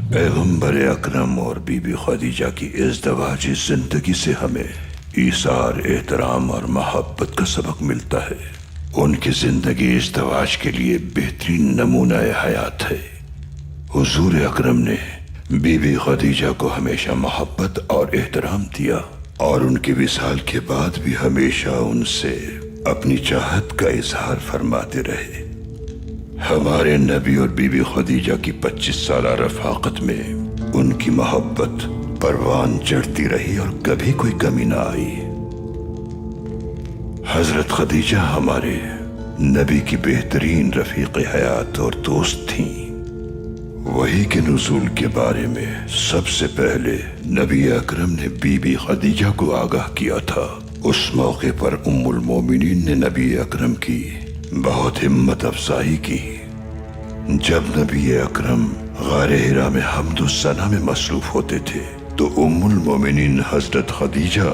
पैगंबर अकरम और बीबी खदीजा की इज़्दवाजी जिंदगी से हमें ईसार, एहतराम और मोहब्बत का सबक मिलता है। उनकी जिंदगी इज़्दवाज के लिए बेहतरीन नमूना हयात है। हुजूर अकरम ने बीबी खदीजा को हमेशा मोहब्बत और एहतराम दिया और उनके विसाल के बाद भी हमेशा उनसे अपनी चाहत का इजहार फरमाते रहे। हमारे नबी और बीबी खदीजा की 25 साला रफाकत में उनकी मोहब्बत परवान चढ़ती रही और कभी कोई कमी ना आई। हजरत खदीजा हमारे नबी की बेहतरीन रफीक हयात और दोस्त थीं। वही के नुज़ूल के बारे में सबसे पहले नबी अकरम ने बीबी खदीजा को आगाह किया था। उस मौके पर उम्मुल मोमिनीन ने नबी अकरम की बहुत हिम्मत अफजाई की। जब नबी अकरम गारे हिरा में हम्दो सना में मसरूफ होते थे तो उम्मुल मोमिनीन हजरत खदीजा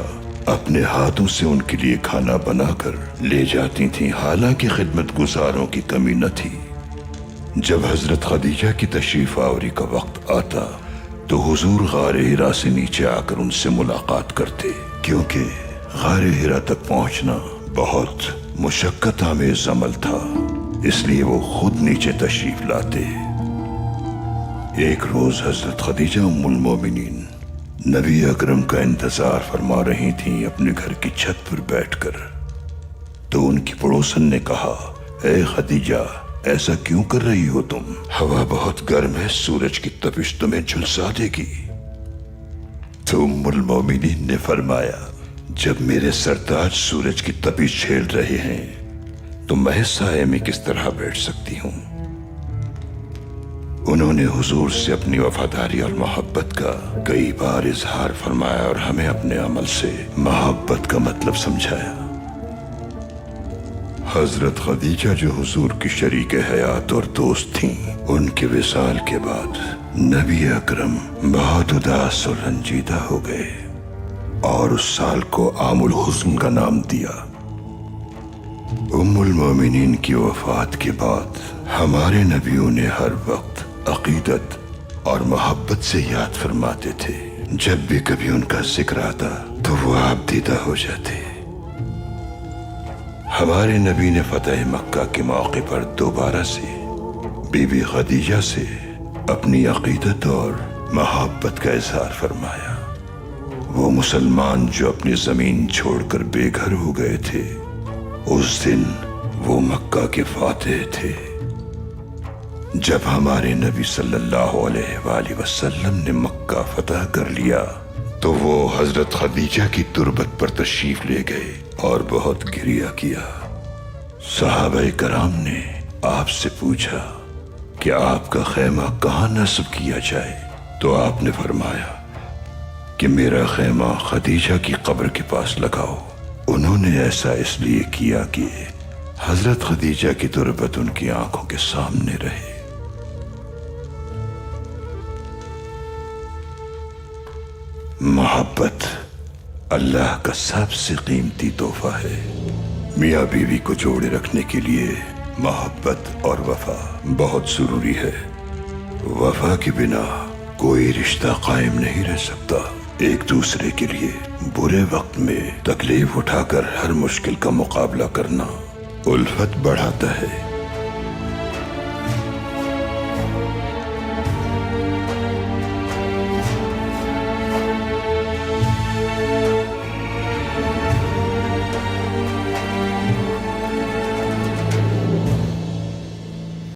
अपने हाथों से उनके लिए खाना बनाकर ले जाती थीं। हालांकि खिदमत गुजारों की कमी न थी। जब हजरत खदीजा की तशरीफ आवरी का वक्त आता तो हुजूर गारे हिरा से नीचे आकर उनसे मुलाकात करते, क्योंकि गारे हिरा तक पहुंचना बहुत मुशक्कत आमेज अमल था, इसलिए वो खुद नीचे तशरीफ लाते। एक रोज हजरत खदीजा उम्मुल मोमिनीन नबी अकरम का इंतजार फरमा रही थीं अपने घर की छत पर बैठकर। तो उनकी पड़ोसन ने कहा, ए खदीजा, ऐसा क्यों कर रही हो तुम? हवा बहुत गर्म है, सूरज की तपिश तुम्हें झुलसा देगी। तो उम्मुल मोमिनीन ने फरमाया, जब मेरे सरताज सूरज की तपिश झेल रहे हैं तो मैं साए में किस तरह बैठ सकती हूं? उन्होंने हुजूर से अपनी वफादारी और मोहब्बत का कई बार इजहार फरमाया और हमें अपने अमल से मोहब्बत का मतलब समझाया। हजरत खदीजा जो हुजूर की शरीक हयात और दोस्त थीं, उनके विसाल के बाद नबी अकरम बहुत उदास और रंजीदा हो गए और उस साल को आमुल हुस्न का नाम दिया। उम्मुल मोमिनीन की वफात के बाद हमारे नबियों ने हर वक्त अकीदत और मोहब्बत से याद फरमाते थे। जब भी कभी उनका जिक्र आता तो वो आप दीदा हो जाते। हमारे नबी ने फतह मक्का के मौके पर दोबारा से बीबी खदीजा से अपनी अकीदत और मोहब्बत का इजहार फरमाया। वो मुसलमान जो अपनी जमीन छोड़कर बेघर हो गए थे, उस दिन वो मक्का के फातिह थे। जब हमारे नबी सल्लल्लाहु अलैहि वसल्लम ने मक्का फतह कर लिया तो वो हजरत खदीजा की तुरबत पर तशरीफ ले गए और बहुत गिरिया किया। सहाबाए कराम ने आपसे पूछा कि आपका खैमा कहाँ नस्ब किया जाए, तो आपने फरमाया कि मेरा खैमा खदीजा की कब्र के पास लगाओ। उन्होंने ऐसा इसलिए किया कि हजरत खदीजा की तुरबत उनकी आंखों के सामने रहे। मोहब्बत अल्लाह का सबसे कीमती तोहफा है। मियाँ बीवी को जोड़े रखने के लिए मोहब्बत और वफा बहुत जरूरी है। वफा के बिना कोई रिश्ता कायम नहीं रह सकता। एक दूसरे के लिए बुरे वक्त में तकलीफ उठाकर हर मुश्किल का मुकाबला करना उल्फत बढ़ाता है।